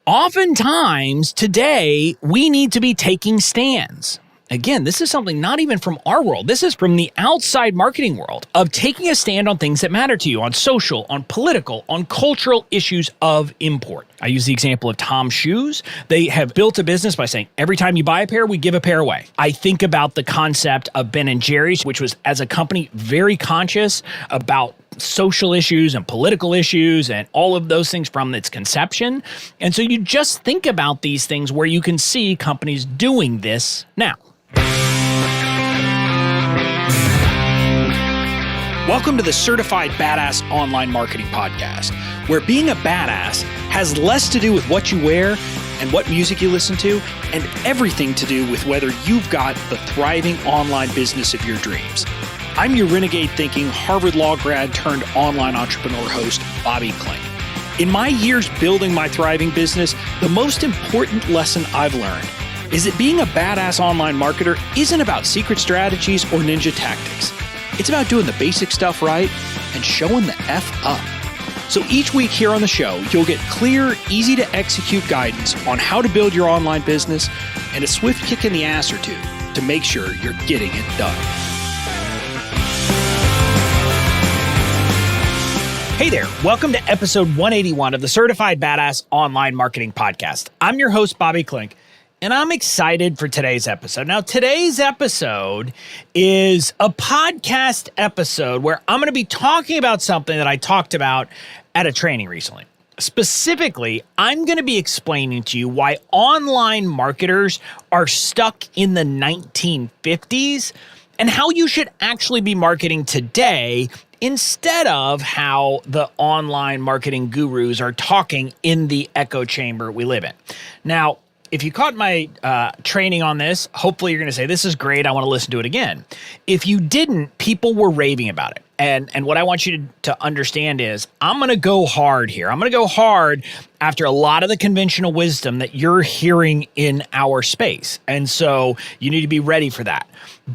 Oftentimes today, we need to be taking stands. Again, this is something not even from our world. This is from the outside marketing world of taking a stand on things that matter to you, on social, on political, on cultural issues of import. I use the example of Tom's Shoes. They have built a business by saying, every time you buy a pair, we give a pair away. I think about the concept of Ben & Jerry's, which was, as a company, very conscious about social issues and political issues and all of those things from its conception. And so you just think about these things where you can see companies doing this now. Welcome to the Certified Badass Online Marketing Podcast, where being a badass has less to do with what you wear and what music you listen to, and everything to do with whether you've got the thriving online business of your dreams. I'm your renegade thinking Harvard Law grad turned online entrepreneur host, Bobby Klink. In my years building my thriving business, the most important lesson I've learned is that being a badass online marketer isn't about secret strategies or ninja tactics. It's about doing the basic stuff right and showing the F up. So each week here on the show, you'll get clear, easy to execute guidance on how to build your online business and a swift kick in the ass or two to make sure you're getting it done. Hey there, welcome to episode 181 of the Certified Badass Online Marketing Podcast. I'm your host, Bobby Klink, and I'm excited for today's episode. Now, today's episode is a podcast episode where I'm going to be talking about something that I talked about at a training recently. Specifically, I'm going to be explaining to you why online marketers are stuck in the 1950s and how you should actually be marketing today instead of how the online marketing gurus are talking in the echo chamber we live in. Now, if you caught my training on this, hopefully you're going to say, this is great, I want to listen to it again. If you didn't, people were raving about it. And what I want you to understand is I'm going to go hard here. I'm going to go hard after a lot of the conventional wisdom that you're hearing in our space. And so you need to be ready for that.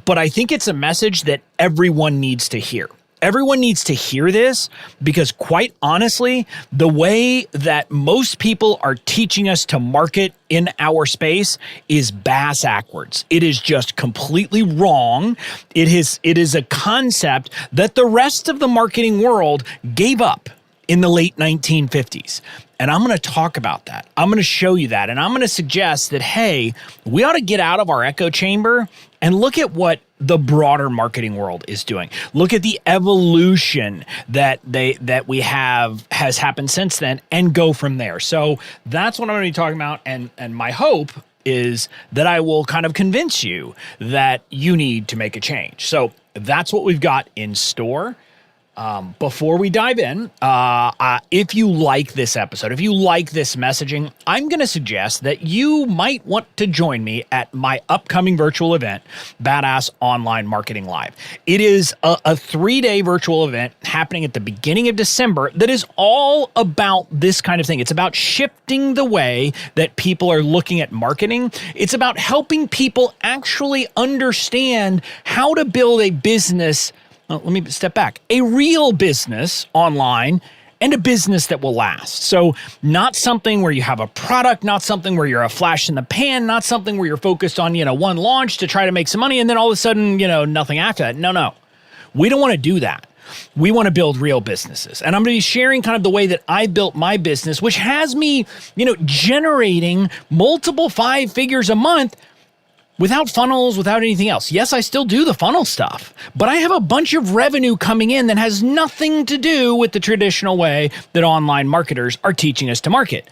But I think it's a message that everyone needs to hear. Everyone needs to hear this because, quite honestly, the way that most people are teaching us to market in our space is bass-ackwards. It is just completely wrong. It is a concept that the rest of the marketing world gave up in the late 1950s. And I'm going to talk about that. I'm going to show you that. And I'm going to suggest that, hey, we ought to get out of our echo chamber and look at what the broader marketing world is doing. Look at the evolution that we have has happened since then and go from there. So that's what I'm going to be talking about. And my hope is that I will kind of convince you that you need to make a change. So that's what we've got in store. Before we dive in, if you like this episode, if you like this messaging, I'm going to suggest that you might want to join me at my upcoming virtual event, Badass Online Marketing Live. It is a 3-day virtual event happening at the beginning of December that is all about this kind of thing. It's about shifting the way that people are looking at marketing. It's about helping people actually understand how to build a business. Let me step back. A real business online and a business that will last. So not something where you have a product, not something where you're a flash in the pan, not something where you're focused on, one launch to try to make some money and then all of a sudden, nothing after that. No. We don't want to do that. We want to build real businesses. And I'm going to be sharing kind of the way that I built my business, which has me, generating multiple 5 figures a month without funnels, without anything else. Yes, I still do the funnel stuff, but I have a bunch of revenue coming in that has nothing to do with the traditional way that online marketers are teaching us to market.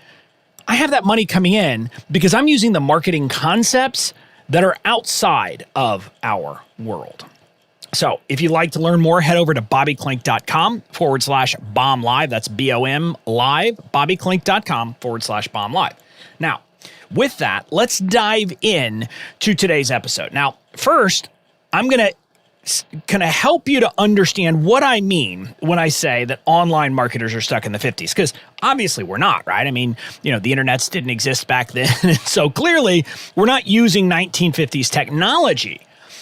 I have that money coming in because I'm using the marketing concepts that are outside of our world. So if you'd like to learn more, head over to bobbyklink.com/bomb live. That's BOM live, bobbyklink.com/bomb live. Now, with that, let's dive in to today's episode. Now, first, I'm going to help you to understand what I mean when I say that online marketers are stuck in the 50s, because obviously we're not, right? I mean, the internets didn't exist back then. So clearly, we're not using 1950s technology.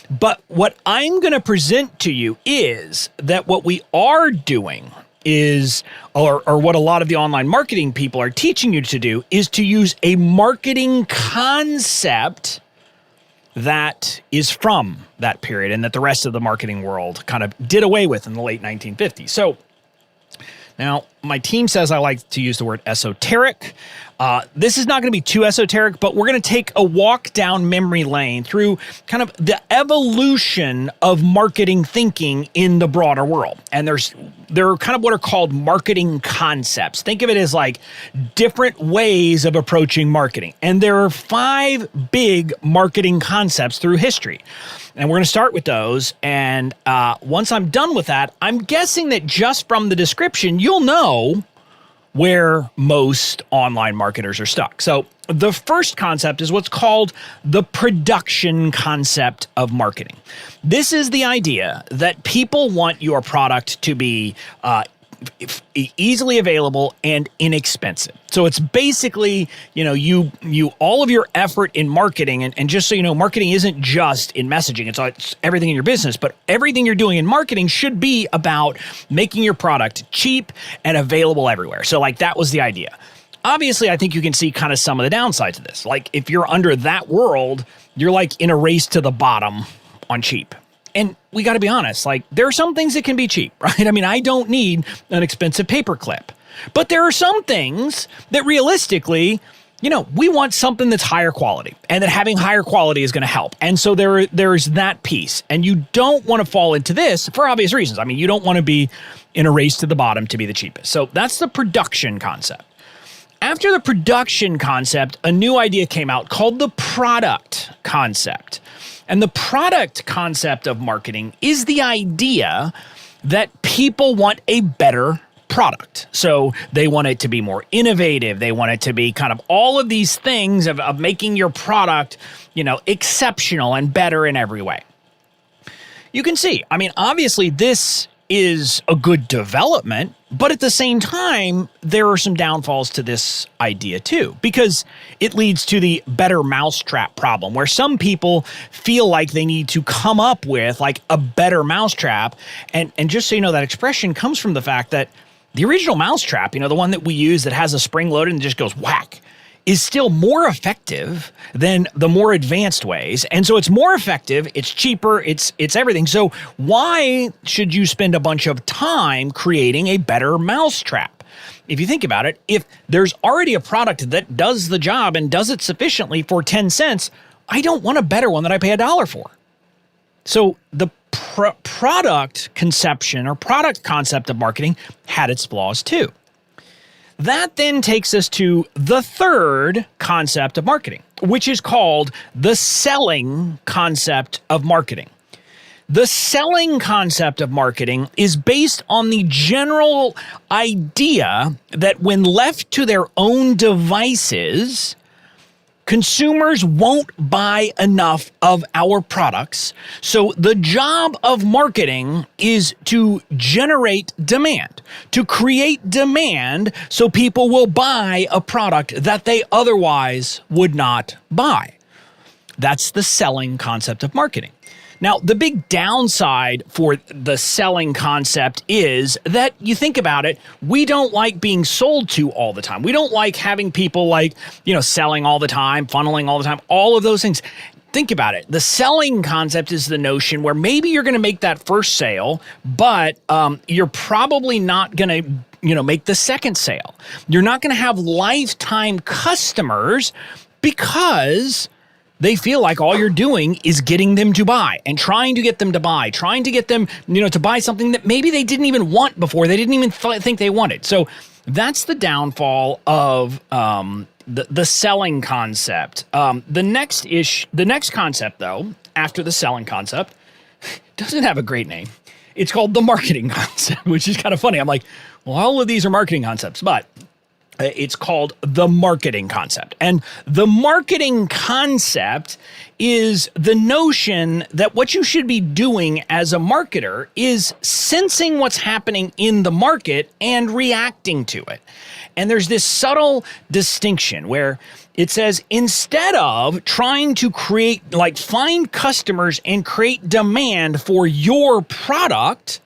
But what I'm going to present to you is that what we are doing is, or what a lot of the online marketing people are teaching you to do, is to use a marketing concept that is from that period and that the rest of the marketing world kind of did away with in the late 1950s. So now my team says I like to use the word esoteric. This is not going to be too esoteric, but we're going to take a walk down memory lane through kind of the evolution of marketing thinking in the broader world. And there are kind of what are called marketing concepts. Think of it as like different ways of approaching marketing. And there are 5 big marketing concepts through history. And we're going to start with those. And once I'm done with that, I'm guessing that just from the description, you'll know where most online marketers are stuck. So the first concept is what's called the production concept of marketing. This is the idea that people want your product to be easily available and inexpensive. So it's basically, you all of your effort in marketing, and just so you know, marketing isn't just in messaging, it's everything in your business, but everything you're doing in marketing should be about making your product cheap and available everywhere. So like that was the idea. Obviously, I think you can see kind of some of the downsides of this. Like if you're under that world, you're like in a race to the bottom on cheap. And we got to be honest, like there are some things that can be cheap, right? I mean, I don't need an expensive paperclip, but there are some things that realistically, we want something that's higher quality, and that having higher quality is going to help. And so there's that piece, and you don't want to fall into this for obvious reasons. I mean, you don't want to be in a race to the bottom to be the cheapest. So that's the production concept. After the production concept, a new idea came out called the product concept. And the product concept of marketing is the idea that people want a better product. So they want it to be more innovative. They want it to be kind of all of these things of making your product, exceptional and better in every way. You can see, I mean, obviously this is a good development, but at the same time, there are some downfalls to this idea too, because it leads to the better mousetrap problem, where some people feel like they need to come up with like a better mousetrap. And just so you know, that expression comes from the fact that the original mousetrap, the one that we use that has a spring loaded and just goes whack, is still more effective than the more advanced ways. And so it's more effective, it's cheaper, it's everything. So why should you spend a bunch of time creating a better mousetrap? If you think about it, if there's already a product that does the job and does it sufficiently for 10 cents, I don't want a better one that I pay $1 for. So the product conception or product concept of marketing had its flaws too. That then takes us to the third concept of marketing, which is called the selling concept of marketing. The selling concept of marketing is based on the general idea that when left to their own devices, consumers won't buy enough of our products. So the job of marketing is to generate demand, to create demand so people will buy a product that they otherwise would not buy. That's the selling concept of marketing. Now, the big downside for the selling concept is that you think about it, we don't like being sold to all the time. We don't like having people selling all the time, funneling all the time, all of those things. Think about it. The selling concept is the notion where maybe you're going to make that first sale, but you're probably not going to make the second sale. You're not going to have lifetime customers because they feel like all you're doing is getting them to buy and trying to get them to buy, trying to get them, to buy something that maybe they didn't even want before. They didn't even think they wanted. So that's the downfall of the selling concept. The next concept, though, after the selling concept, doesn't have a great name. It's called the marketing concept, which is kind of funny. I'm like, well, all of these are marketing concepts, but it's called the marketing concept. And the marketing concept is the notion that what you should be doing as a marketer is sensing what's happening in the market and reacting to it. And there's this subtle distinction where it says instead of trying to find customers and create demand for your product,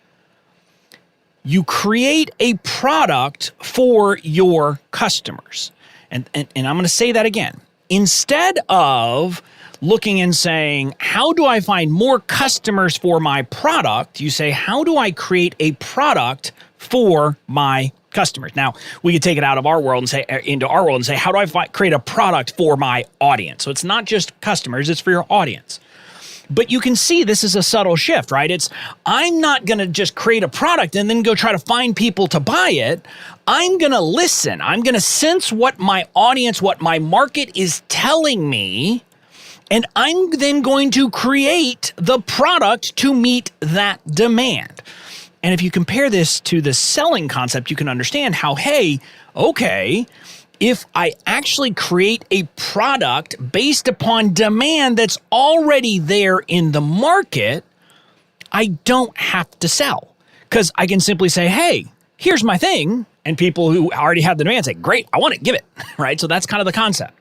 You create a product for your customers. And I'm going to say that again. Instead of looking and saying, how do I find more customers for my product? You say, how do I create a product for my customers? Now, we could take it out of our world and say, into our world and say, how do I create a product for my audience? So it's not just customers, it's for your audience. But you can see this is a subtle shift, right? I'm not going to just create a product and then go try to find people to buy it. I'm going to listen. I'm going to sense what my audience, what my market is telling me, and I'm then going to create the product to meet that demand. And if you compare this to the selling concept, you can understand how, hey, okay, if I actually create a product based upon demand that's already there in the market, I don't have to sell, because I can simply say, hey, here's my thing. And people who already have the demand say, great, I want it, give it, right? So that's kind of the concept.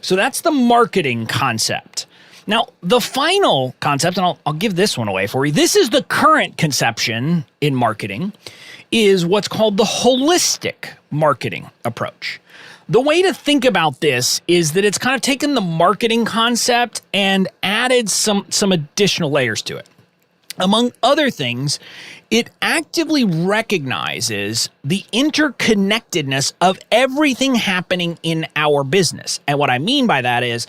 So that's the marketing concept. Now, the final concept, and I'll give this one away for you. This is the current conception in marketing, is what's called the holistic marketing approach. The way to think about this is that it's kind of taken the marketing concept and added some additional layers to it. Among other things, it actively recognizes the interconnectedness of everything happening in our business. And what I mean by that is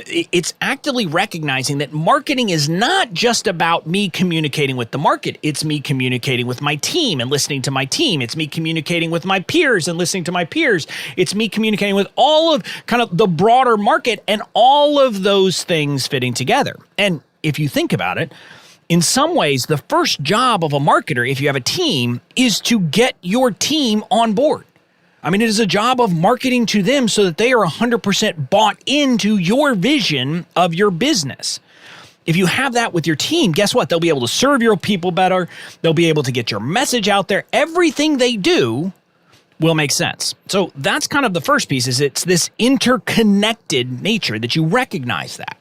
it's actively recognizing that marketing is not just about me communicating with the market. It's me communicating with my team and listening to my team. It's me communicating with my peers and listening to my peers. It's me communicating with all of kind of the broader market, and all of those things fitting together. And if you think about it, in some ways, the first job of a marketer, if you have a team, is to get your team on board. I mean, it is a job of marketing to them so that they are 100% bought into your vision of your business. If you have that with your team, guess what? They'll be able to serve your people better. They'll be able to get your message out there. Everything they do will make sense. So that's kind of the first piece, is it's this interconnected nature that you recognize that.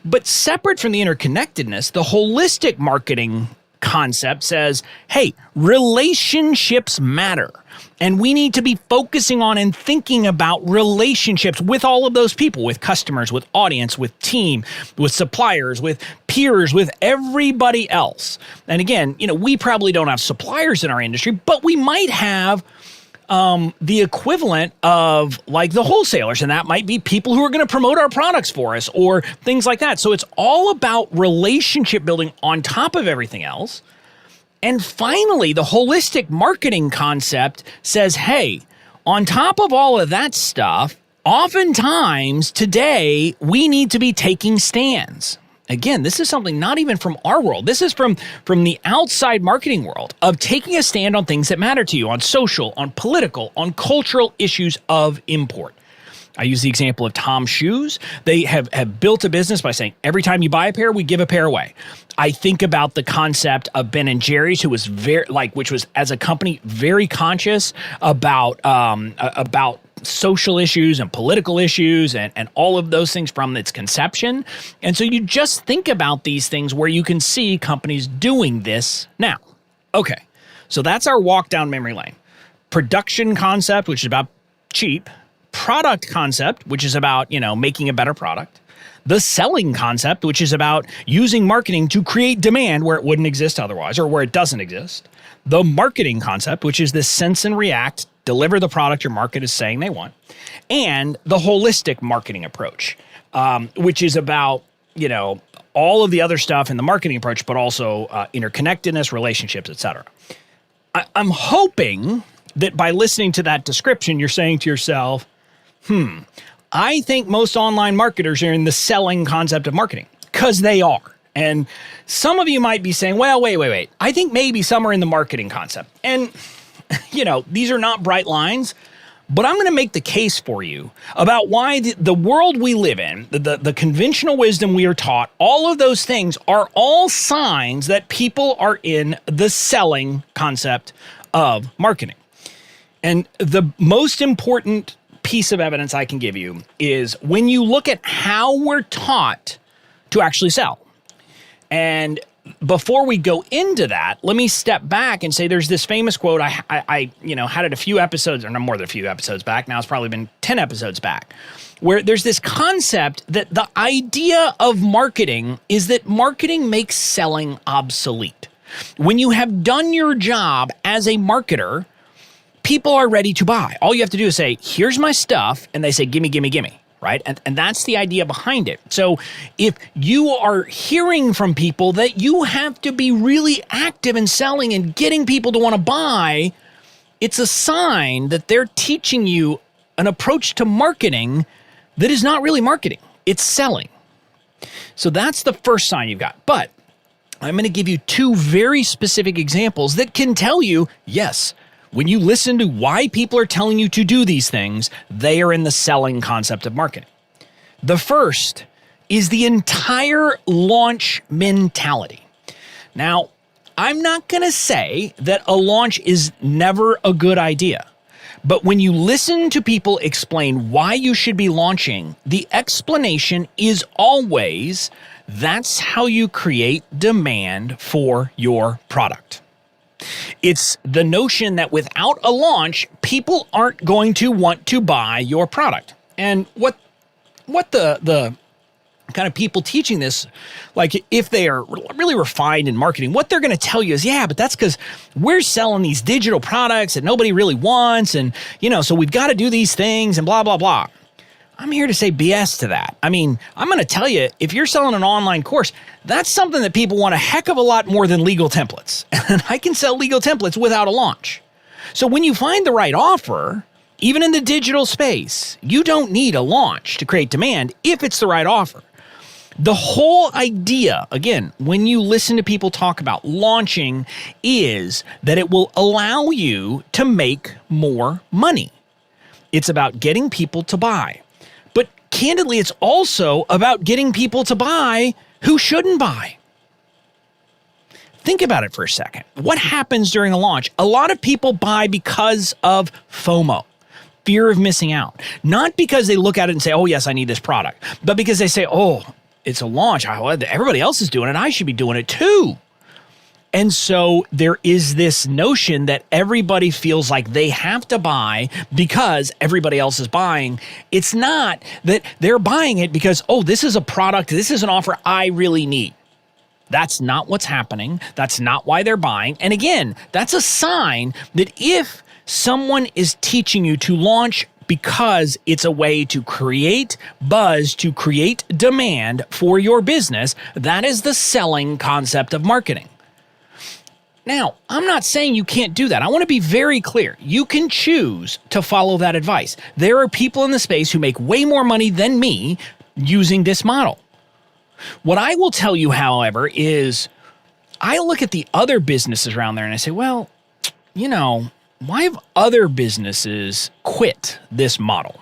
But separate from the interconnectedness, the holistic marketing concept says, hey, relationships matter. And we need to be focusing on and thinking about relationships with all of those people, with customers, with audience, with team, with suppliers, with peers, with everybody else. And again, we probably don't have suppliers in our industry, but we might have the equivalent of like the wholesalers, and that might be people who are going to promote our products for us or things like that. So it's all about relationship building on top of everything else. And finally, the holistic marketing concept says, hey, on top of all of that stuff, oftentimes today we need to be taking stands. Again, this is something not even from our world. This is from the outside marketing world, of taking a stand on things that matter to you, on social, on political, on cultural issues of import. I use the example of Tom's Shoes. They have built a business by saying, every time you buy a pair, we give a pair away. I think about the concept of Ben & Jerry's, who was which was as a company very conscious about social issues and political issues and all of those things from its conception. And so you just think about these things where you can see companies doing this now. Okay, so that's our walk down memory lane. Production concept, which is about cheap. Product concept, which is about, making a better product. The selling concept, which is about using marketing to create demand where it wouldn't exist otherwise, or where it doesn't exist. The marketing concept, which is this sense and react, deliver the product your market is saying they want. And the holistic marketing approach, which is about, all of the other stuff in the marketing approach, but also interconnectedness, relationships, etc. I'm hoping that by listening to that description, you're saying to yourself, I think most online marketers are in the selling concept of marketing, because they are. And some of you might be saying, well, wait. I think maybe some are in the marketing concept. And, these are not bright lines, but I'm going to make the case for you about why the world we live in, the conventional wisdom we are taught, all of those things are all signs that people are in the selling concept of marketing. And the most important piece of evidence I can give you is when you look at how we're taught to actually sell. And before we go into that, let me step back and say there's this famous quote. I had it a few episodes, or no more than a few episodes back. Now it's probably been 10 episodes back, where there's this concept that the idea of marketing is that marketing makes selling obsolete. When you have done your job as a marketer, people are ready to buy. All you have to do is say, here's my stuff, and they say, gimme, gimme, gimme. Right? And that's the idea behind it. So if you are hearing from people that you have to be really active in selling and getting people to want to buy, it's a sign that they're teaching you an approach to marketing that is not really marketing. It's selling. So that's the first sign you've got. But I'm going to give you two very specific examples that can tell you, yes, when you listen to why people are telling you to do these things, they are in the selling concept of marketing. The first is the entire launch mentality. Now, I'm not going to say that a launch is never a good idea, but when you listen to people explain why you should be launching, the explanation is always that's how you create demand for your product. It's the notion that without a launch, people aren't going to want to buy your product. And what the kind of people teaching this, like if they are really refined in marketing, what they're going to tell you is, yeah, but that's because we're selling these digital products that nobody really wants. And, so we've got to do these things and blah, blah, blah. I'm here to say BS to that. I mean, I'm going to tell you, if you're selling an online course, that's something that people want a heck of a lot more than legal templates. And I can sell legal templates without a launch. So when you find the right offer, even in the digital space, you don't need a launch to create demand if it's the right offer. The whole idea, again, when you listen to people talk about launching, is that it will allow you to make more money. It's about getting people to buy. But candidly, it's also about getting people to buy who shouldn't buy. Think about it for a second. What happens during a launch? A lot of people buy because of FOMO, fear of missing out. Not because they look at it and say, oh, yes, I need this product, but because they say, oh, it's a launch. Everybody else is doing it. I should be doing it too. And so there is this notion that everybody feels like they have to buy because everybody else is buying. It's not that they're buying it because, oh, this is a product, this is an offer I really need. That's not what's happening. That's not why they're buying. And again, that's a sign that if someone is teaching you to launch because it's a way to create buzz, to create demand for your business, that is the selling concept of marketing. Now, I'm not saying you can't do that. I want to be very clear. You can choose to follow that advice. There are people in the space who make way more money than me using this model. What I will tell you, however, is I look at the other businesses around there and I say, well, why have other businesses quit this model?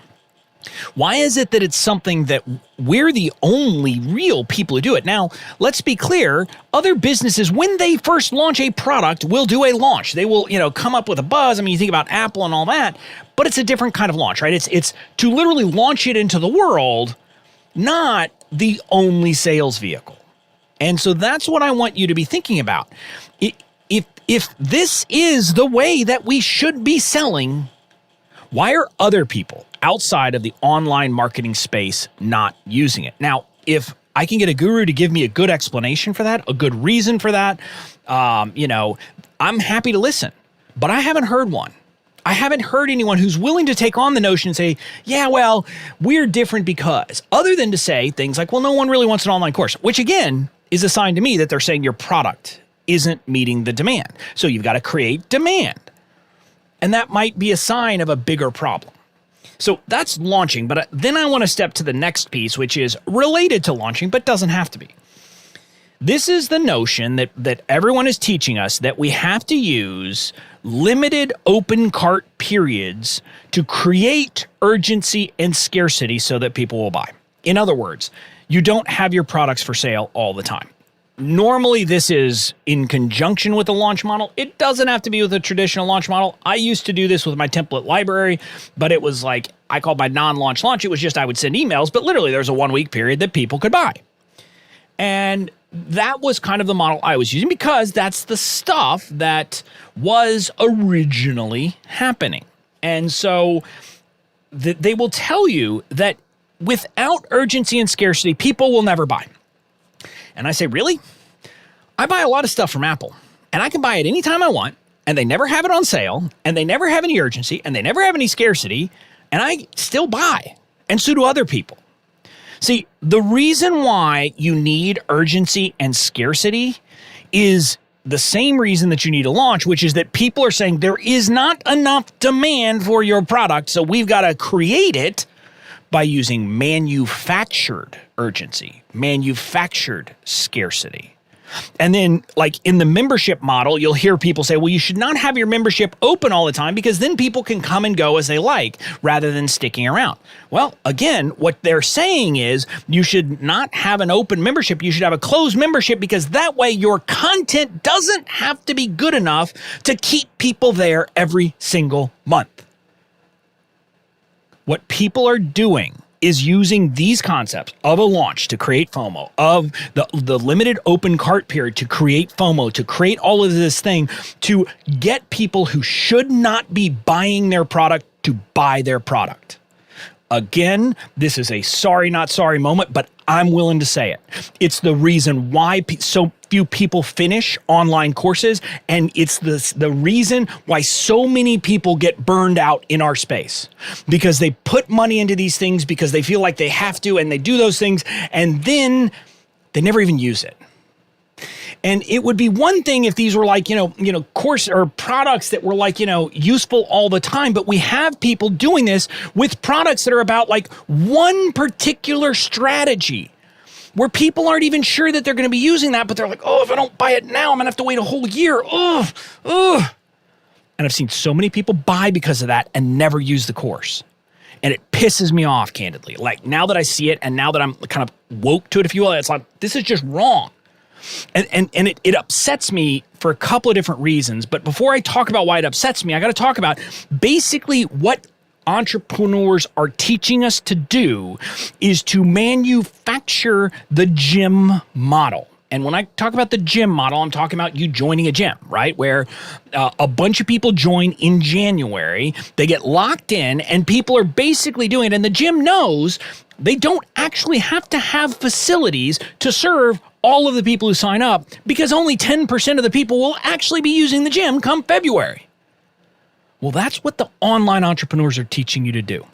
Why is it that it's something that we're the only real people who do it? Now, let's be clear. Other businesses, when they first launch a product, will do a launch. They will, come up with a buzz. I mean, you think about Apple and all that, but it's a different kind of launch, right? It's to literally launch it into the world, not the only sales vehicle. And so that's what I want you to be thinking about. If this is the way that we should be selling, why are other people outside of the online marketing space not using it? Now, if I can get a guru to give me a good explanation for that, a good reason for that, I'm happy to listen, but I haven't heard one. I haven't heard anyone who's willing to take on the notion and say, yeah, well, we're different because, other than to say things like, well, no one really wants an online course, which again is a sign to me that they're saying your product isn't meeting the demand. So you've got to create demand. And that might be a sign of a bigger problem. So that's launching, but then I want to step to the next piece, which is related to launching, but doesn't have to be. This is the notion that everyone is teaching us that we have to use limited open cart periods to create urgency and scarcity so that people will buy. In other words, you don't have your products for sale all the time. Normally, this is in conjunction with a launch model. It doesn't have to be with a traditional launch model. I used to do this with my template library, but it was like, I called my non-launch launch. It was just I would send emails, but literally there's a 1 week period that people could buy. And that was kind of the model I was using because that's the stuff that was originally happening. And so they will tell you that without urgency and scarcity, people will never buy. And I say, really? I buy a lot of stuff from Apple, and I can buy it anytime I want, and they never have it on sale, and they never have any urgency, and they never have any scarcity, and I still buy, and so do other people. See, the reason why you need urgency and scarcity is the same reason that you need a launch, which is that people are saying there is not enough demand for your product, so we've got to create it by using manufactured urgency, manufactured scarcity. And then, like in the membership model, you'll hear people say, well, you should not have your membership open all the time because then people can come and go as they like rather than sticking around. Well, again, what they're saying is you should not have an open membership. You should have a closed membership because that way your content doesn't have to be good enough to keep people there every single month. What people are doing is using these concepts of a launch to create FOMO, of the limited open cart period to create FOMO, to create all of this thing, to get people who should not be buying their product to buy their product. Again, this is a sorry, not sorry moment, but I'm willing to say it. It's the reason why so few people finish online courses, and it's the reason why so many people get burned out in our space. Because they put money into these things because they feel like they have to, and they do those things, and then they never even use it. And it would be one thing if these were like, course or products that were like, useful all the time. But we have people doing this with products that are about like one particular strategy where people aren't even sure that they're going to be using that. But they're like, oh, if I don't buy it now, I'm going to have to wait a whole year. And I've seen so many people buy because of that and never use the course. And it pisses me off, candidly. Like now that I see it and now that I'm kind of woke to it, if you will, it's like, this is just wrong. And it upsets me for a couple of different reasons. But before I talk about why it upsets me, I got to talk about basically what entrepreneurs are teaching us to do is to manufacture the gym model. And when I talk about the gym model, I'm talking about you joining a gym, right? Where a bunch of people join in January, they get locked in, and people are basically doing it. And the gym knows they don't actually have to have facilities to serve all of the people who sign up because only 10% of the people will actually be using the gym come February. Well, that's what the online entrepreneurs are teaching you to do.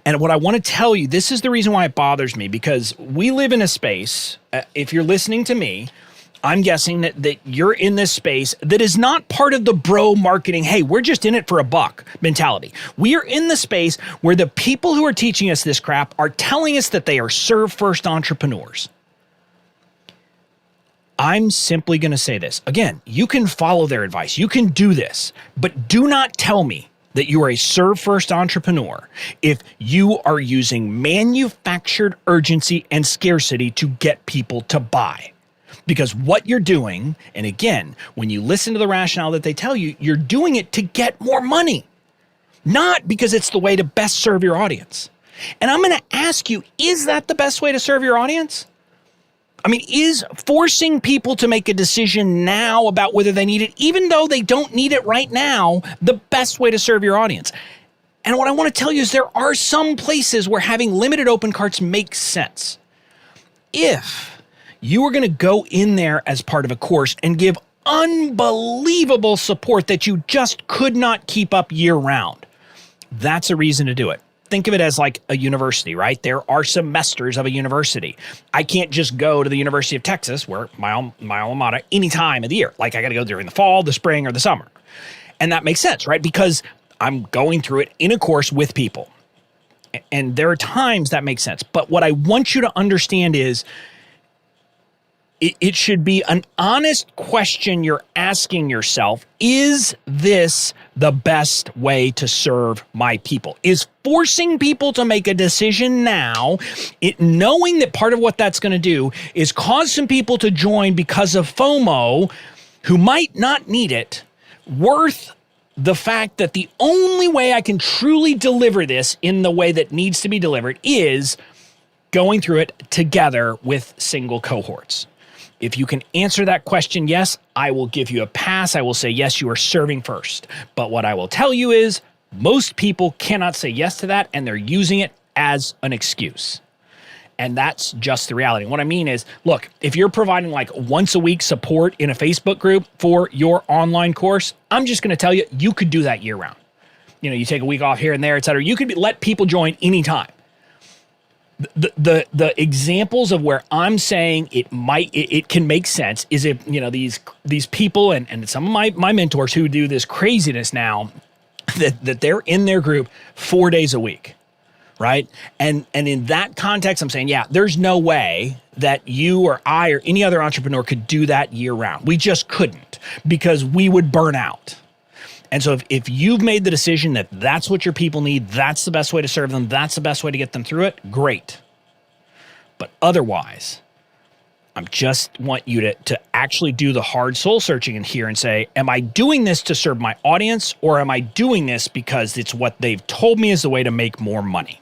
And what I want to tell you, this is the reason why it bothers me, because we live in a space, if you're listening to me, I'm guessing that you're in this space that is not part of the bro marketing, hey, we're just in it for a buck mentality. We are in the space where the people who are teaching us this crap are telling us that they are serve first entrepreneurs. I'm simply going to say this. Again, you can follow their advice. You can do this, but do not tell me that you are a serve first entrepreneur if you are using manufactured urgency and scarcity to get people to buy. Because what you're doing, and again, when you listen to the rationale that they tell you, you're doing it to get more money, not because it's the way to best serve your audience. And I'm going to ask you, is that the best way to serve your audience? I mean, is forcing people to make a decision now about whether they need it, even though they don't need it right now, the best way to serve your audience? And what I want to tell you is there are some places where having limited open carts makes sense. If you are going to go in there as part of a course and give unbelievable support that you just could not keep up year round, that's a reason to do it. Think of it as like a university, right? There are semesters of a university. I can't just go to the University of Texas, where my alma mater, any time of the year. Like I got to go during the fall, the spring, or the summer. And that makes sense, right? Because I'm going through it in a course with people. And there are times that makes sense. But what I want you to understand is it should be an honest question you're asking yourself. Is this the best way to serve my people? Is forcing people to make a decision now, knowing that part of what that's going to do is cause some people to join because of FOMO who might not need it, worth the fact that the only way I can truly deliver this in the way that needs to be delivered is going through it together with single cohorts. If you can answer that question, yes, I will give you a pass. I will say, yes, you are serving first. But what I will tell you is most people cannot say yes to that, and they're using it as an excuse. And that's just the reality. What I mean is, look, if you're providing like once a week support in a Facebook group for your online course, I'm just going to tell you, you could do that year round. You take a week off here and there, et cetera. You could let people join anytime. The examples of where I'm saying it can make sense is if, these people and some of my mentors who do this craziness now, that they're in their group 4 days a week. Right. And in that context, I'm saying, yeah, there's no way that you or I or any other entrepreneur could do that year round. We just couldn't, because we would burn out. And so if you've made the decision that that's what your people need, that's the best way to serve them, that's the best way to get them through it, great. But otherwise, I just want you to actually do the hard soul searching in here and say, am I doing this to serve my audience, or am I doing this because it's what they've told me is the way to make more money?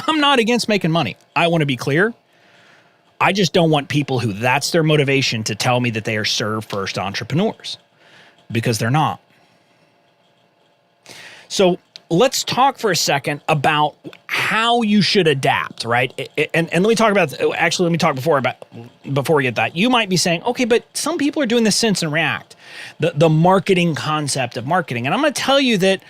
I'm not against making money. I want to be clear. I just don't want people who that's their motivation to tell me that they are serve first entrepreneurs, because they're not. So let's talk for a second about how you should adapt, right? And let me talk about, actually, let me talk before we get that. You might be saying, okay, but some people are doing this sense and react, the marketing concept of marketing. And I'm going to tell you that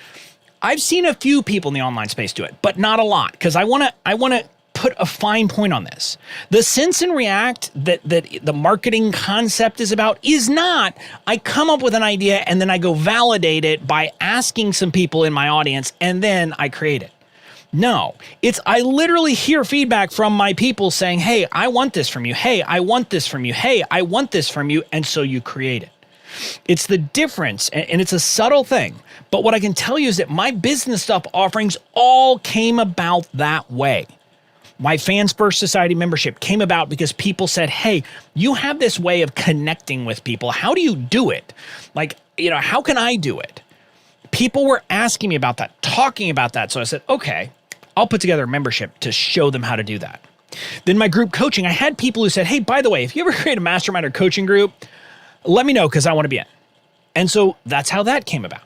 I've seen a few people in the online space do it, but not a lot, because I want to put a fine point on this. The sense and react that the marketing concept is about is not, I come up with an idea and then I go validate it by asking some people in my audience and then I create it. No, it's I literally hear feedback from my people saying, hey, I want this from you. Hey, I want this from you. Hey, I want this from you. And so you create it. It's the difference, and it's a subtle thing. But what I can tell you is that my business stuff offerings all came about that way. My Fans First Society membership came about because people said, hey, you have this way of connecting with people. How do you do it? Like, how can I do it? People were asking me about that, talking about that. So I said, okay, I'll put together a membership to show them how to do that. Then my group coaching, I had people who said, hey, by the way, if you ever create a mastermind or coaching group, let me know, because I want to be in. And so that's how that came about.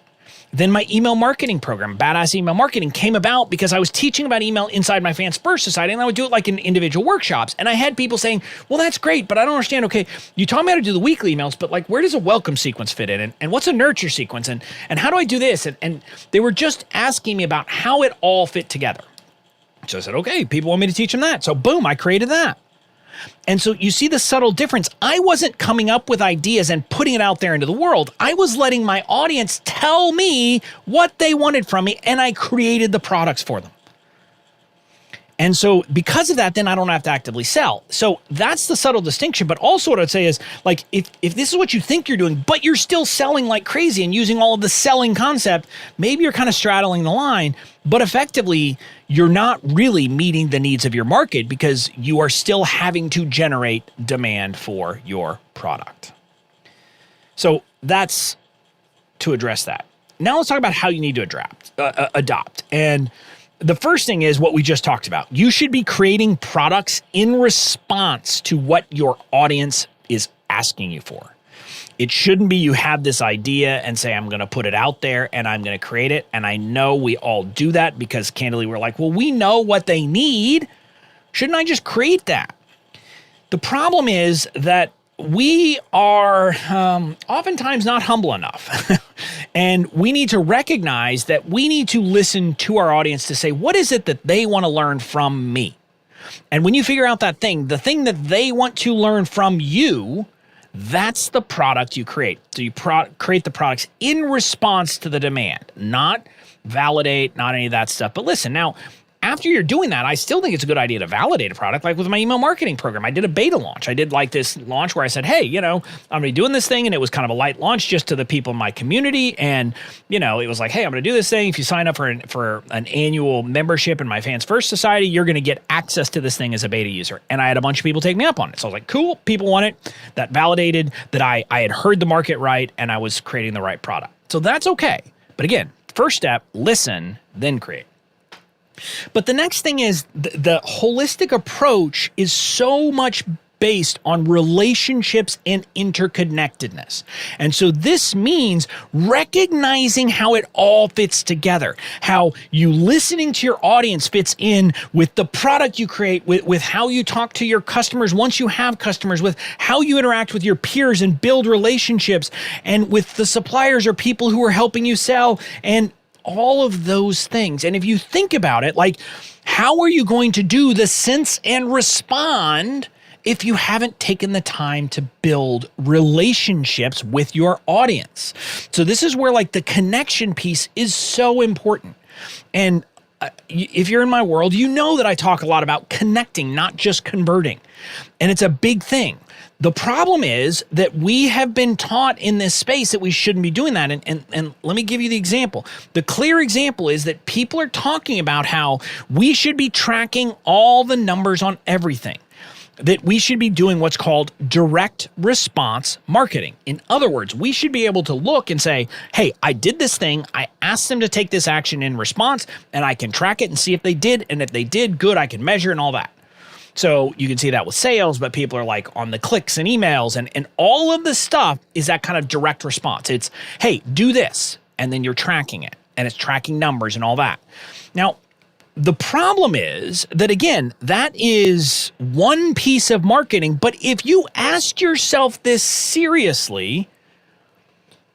Then my email marketing program, Badass Email Marketing, came about because I was teaching about email inside my Fans First Society, and I would do it like in individual workshops. And I had people saying, well, that's great, but I don't understand. Okay, you taught me how to do the weekly emails, but like, where does a welcome sequence fit in? And what's a nurture sequence? And how do I do this? And they were just asking me about how it all fit together. So I said, okay, people want me to teach them that. So boom, I created that. And so you see the subtle difference. I wasn't coming up with ideas and putting it out there into the world. I was letting my audience tell me what they wanted from me, and I created the products for them. And so because of that, then I don't have to actively sell. So that's the subtle distinction. But also what I'd say is, like, if this is what you think you're doing, but you're still selling like crazy and using all of the selling concept, maybe you're kind of straddling the line, but effectively you're not really meeting the needs of your market, because you are still having to generate demand for your product. So that's to address that. Now let's talk about how you need to adopt. And the first thing is what we just talked about. You should be creating products in response to what your audience is asking you for. It shouldn't be you have this idea and say, I'm going to put it out there and I'm going to create it. And I know we all do that because candidly, we're like, well, we know what they need. Shouldn't I just create that? The problem is that we are oftentimes not humble enough. And we need to recognize that we need to listen to our audience to say, what is it that they want to learn from me? And when you figure out that thing, the thing that they want to learn from you, that's the product you create. So you create the products in response to the demand, not validate, not any of that stuff. But listen, now, after you're doing that, I still think it's a good idea to validate a product. Like with my email marketing program, I did a beta launch. I did like this launch where I said, hey, I'm going to be doing this thing. And it was kind of a light launch just to the people in my community. And, it was like, hey, I'm going to do this thing. If you sign up for an annual membership in my Fans First Society, you're going to get access to this thing as a beta user. And I had a bunch of people take me up on it. So I was like, cool, people want it. That validated that I had heard the market right and I was creating the right product. So that's okay. But again, first step, listen, then create. But the next thing is the holistic approach is so much based on relationships and interconnectedness. And so this means recognizing how it all fits together, how you listening to your audience fits in with the product you create, with how you talk to your customers once you have customers, with how you interact with your peers and build relationships, and with the suppliers or people who are helping you sell, and all of those things. And if you think about it, like, how are you going to do the sense and respond if you haven't taken the time to build relationships with your audience? So this is where like the connection piece is so important. And if you're in my world, you know that I talk a lot about connecting, not just converting. And it's a big thing. The problem is that we have been taught in this space that we shouldn't be doing that. And let me give you the example. The clear example is that people are talking about how we should be tracking all the numbers on everything, that we should be doing what's called direct response marketing. In other words, we should be able to look and say, hey, I did this thing. I asked them to take this action in response, and I can track it and see if they did. And if they did, good, I can measure and all that. So you can see that with sales, but people are like on the clicks and emails, and all of this stuff is that kind of direct response. It's, hey, do this, and then you're tracking it, and it's tracking numbers and all that. Now, the problem is that, again, that is one piece of marketing, but if you ask yourself this seriously,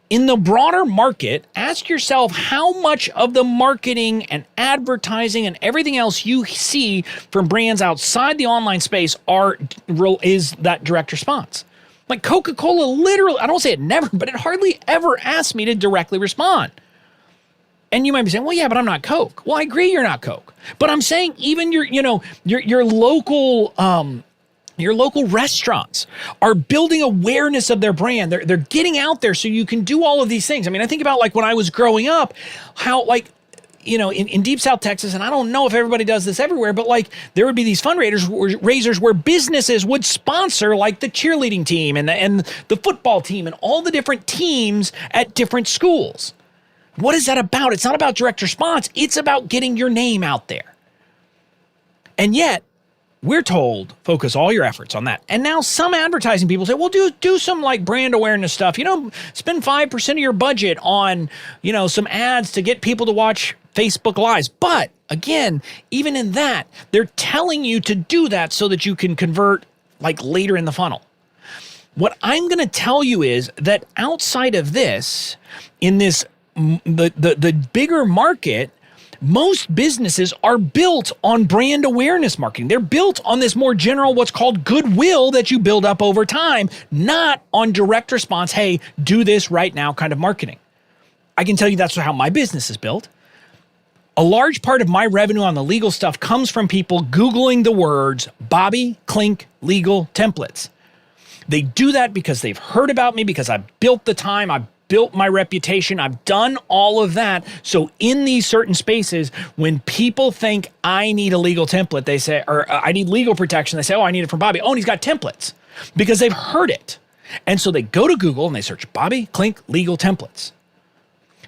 in the broader market, ask yourself how much of the marketing and advertising and everything else you see from brands outside the online space is that direct response. Like Coca-Cola literally, I don't say it never, but it hardly ever asks me to directly respond. And you might be saying, well, yeah, but I'm not Coke. Well, I agree you're not Coke. But I'm saying even your local restaurants are building awareness of their brand. They're getting out there so you can do all of these things. I mean, I think about like when I was growing up, how like, in Deep South Texas, and I don't know if everybody does this everywhere, but like there would be these fundraisers where businesses would sponsor like the cheerleading team and the football team and all the different teams at different schools. What is that about? It's not about direct response. It's about getting your name out there. And yet, we're told, focus all your efforts on that. And now some advertising people say, well, do some like brand awareness stuff. Spend 5% of your budget on, some ads to get people to watch Facebook Lives. But again, even in that, they're telling you to do that so that you can convert like later in the funnel. What I'm going to tell you is that outside of this, in this, the bigger market, most businesses are built on brand awareness marketing. They're built on this more general, what's called goodwill that you build up over time, not on direct response, hey, do this right now kind of marketing. I can tell you that's how my business is built. A large part of my revenue on the legal stuff comes from people Googling the words Bobby Klink legal templates. They do that because they've heard about me, because I've built the time, I've built my reputation, I've done all of that. So in these certain spaces, when people think I need a legal template, they say, or I need legal protection, they say, oh, I need it from Bobby. Oh, and he's got templates, because they've heard it. And so they go to Google and they search Bobby Klink legal templates.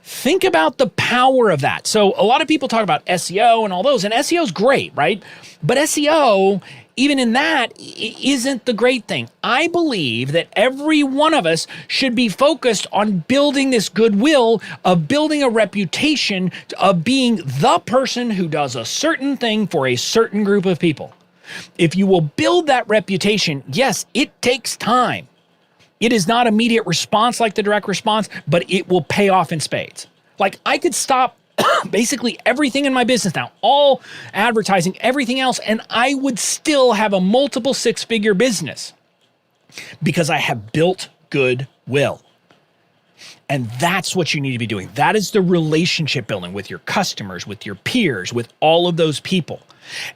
Think about the power of that. So a lot of people talk about SEO and all those, and SEO is great, right? But SEO, even in that, isn't the great thing. I believe that every one of us should be focused on building this goodwill, of building a reputation, of being the person who does a certain thing for a certain group of people. If you will build that reputation, yes, it takes time. It is not immediate response like the direct response, but it will pay off in spades. Like I could stop basically everything in my business now, all advertising, everything else, and I would still have a multiple six-figure business because I have built goodwill. And that's what you need to be doing. That is the relationship building with your customers, with your peers, with all of those people.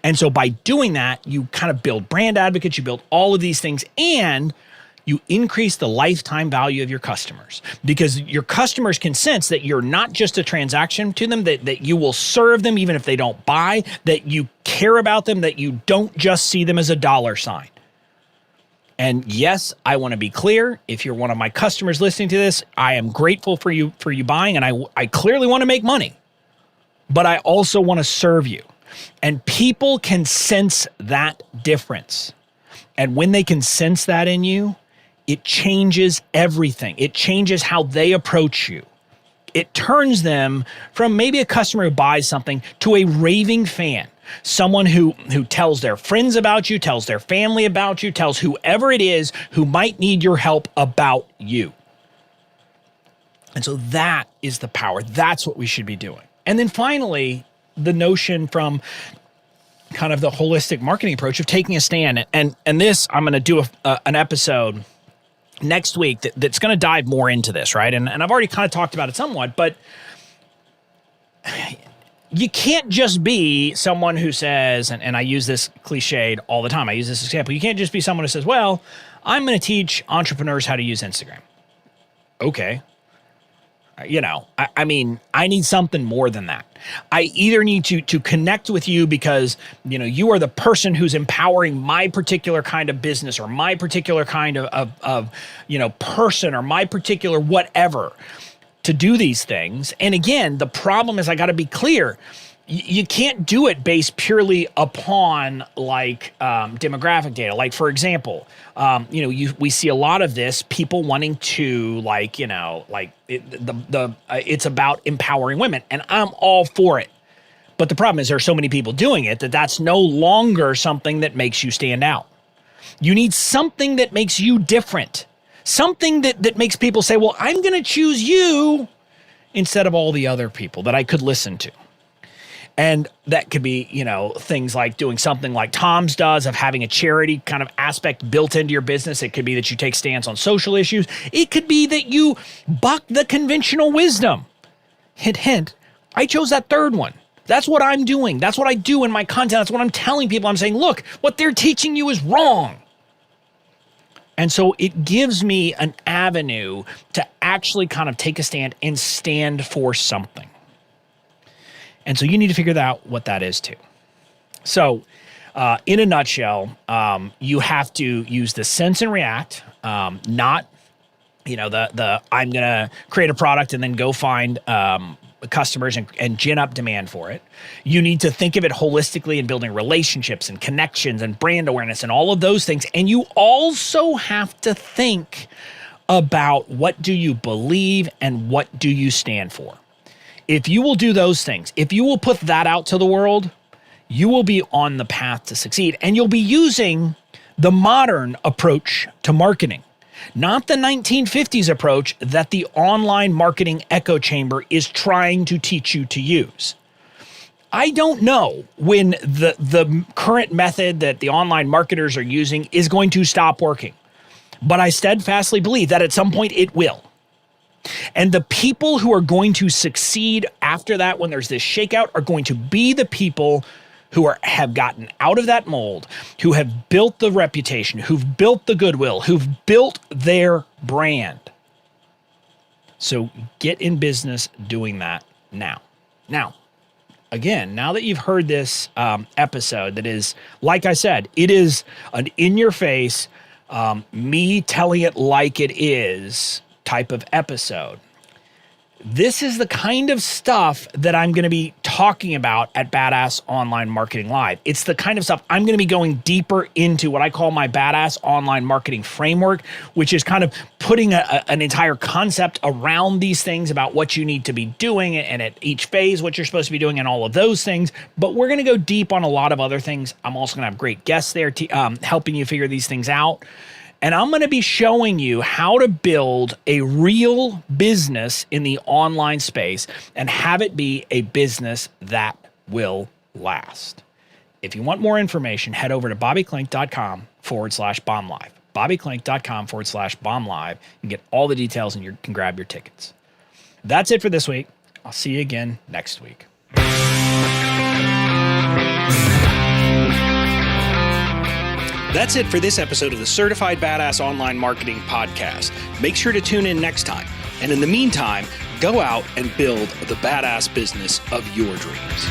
And so by doing that, you kind of build brand advocates, you build all of these things, and you increase the lifetime value of your customers, because your customers can sense that you're not just a transaction to them, that you will serve them even if they don't buy, that you care about them, that you don't just see them as a dollar sign. And yes, I want to be clear. If you're one of my customers listening to this, I am grateful for you buying, and I clearly want to make money, but I also want to serve you. And people can sense that difference. And when they can sense that in you, it changes everything. It changes how they approach you. It turns them from maybe a customer who buys something to a raving fan, someone who tells their friends about you, tells their family about you, tells whoever it is who might need your help about you. And so that is the power. That's what we should be doing. And then finally, the notion from kind of the holistic marketing approach of taking a stand. And this, I'm going to do an episode next week that's going to dive more into this, right? And I've already kind of talked about it somewhat, but you can't just be someone who says, and I use this cliched all the time, I use this example, you can't just be someone who says, well, I'm going to teach entrepreneurs how to use Instagram. Okay. I mean, I need something more than that. I either need to connect with you because, you are the person who's empowering my particular kind of business or my particular kind of person or my particular whatever to do these things. And again, the problem is I got to be clear. You can't do it based purely upon demographic data. Like, for example, we see a lot of this, people wanting to it's about empowering women, and I'm all for it. But the problem is there are so many people doing it that's no longer something that makes you stand out. You need something that makes you different, something that makes people say, well, I'm going to choose you instead of all the other people that I could listen to. And that could be, things like doing something like Tom's does, of having a charity kind of aspect built into your business. It could be that you take stance on social issues. It could be that you buck the conventional wisdom. Hint, hint, I chose that third one. That's what I'm doing. That's what I do in my content. That's what I'm telling people. I'm saying, look, what they're teaching you is wrong. And so it gives me an avenue to actually kind of take a stand and stand for something. And so you need to figure out what that is too. So in a nutshell, you have to use the sense and react, not, I'm going to create a product and then go find customers and gin up demand for it. You need to think of it holistically in building relationships and connections and brand awareness and all of those things. And you also have to think about what do you believe and what do you stand for. If you will do those things, if you will put that out to the world, you will be on the path to succeed. And you'll be using the modern approach to marketing, not the 1950s approach that the online marketing echo chamber is trying to teach you to use. I don't know when the current method that the online marketers are using is going to stop working, but I steadfastly believe that at some point it will. And the people who are going to succeed after that, when there's this shakeout, are going to be the people who have gotten out of that mold, who have built the reputation, who've built the goodwill, who've built their brand. So get in business doing that now. Now, again, now that you've heard this episode that is, like I said, it is an in-your-face, me telling it like it is type of episode. This is the kind of stuff that I'm going to be talking about at Badass Online Marketing Live. It's the kind of stuff I'm going to be going deeper into what I call my Badass Online Marketing Framework, which is kind of putting an entire concept around these things about what you need to be doing and at each phase, what you're supposed to be doing and all of those things. But we're going to go deep on a lot of other things. I'm also going to have great guests there helping you figure these things out. And I'm going to be showing you how to build a real business in the online space and have it be a business that will last. If you want more information, head over to bobbyklink.com/bomblive. bobbyklink.com/bomblive. You can get all the details and you can grab your tickets. That's it for this week. I'll see you again next week. That's it for this episode of the Certified Badass Online Marketing Podcast. Make sure to tune in next time. And in the meantime, go out and build the badass business of your dreams.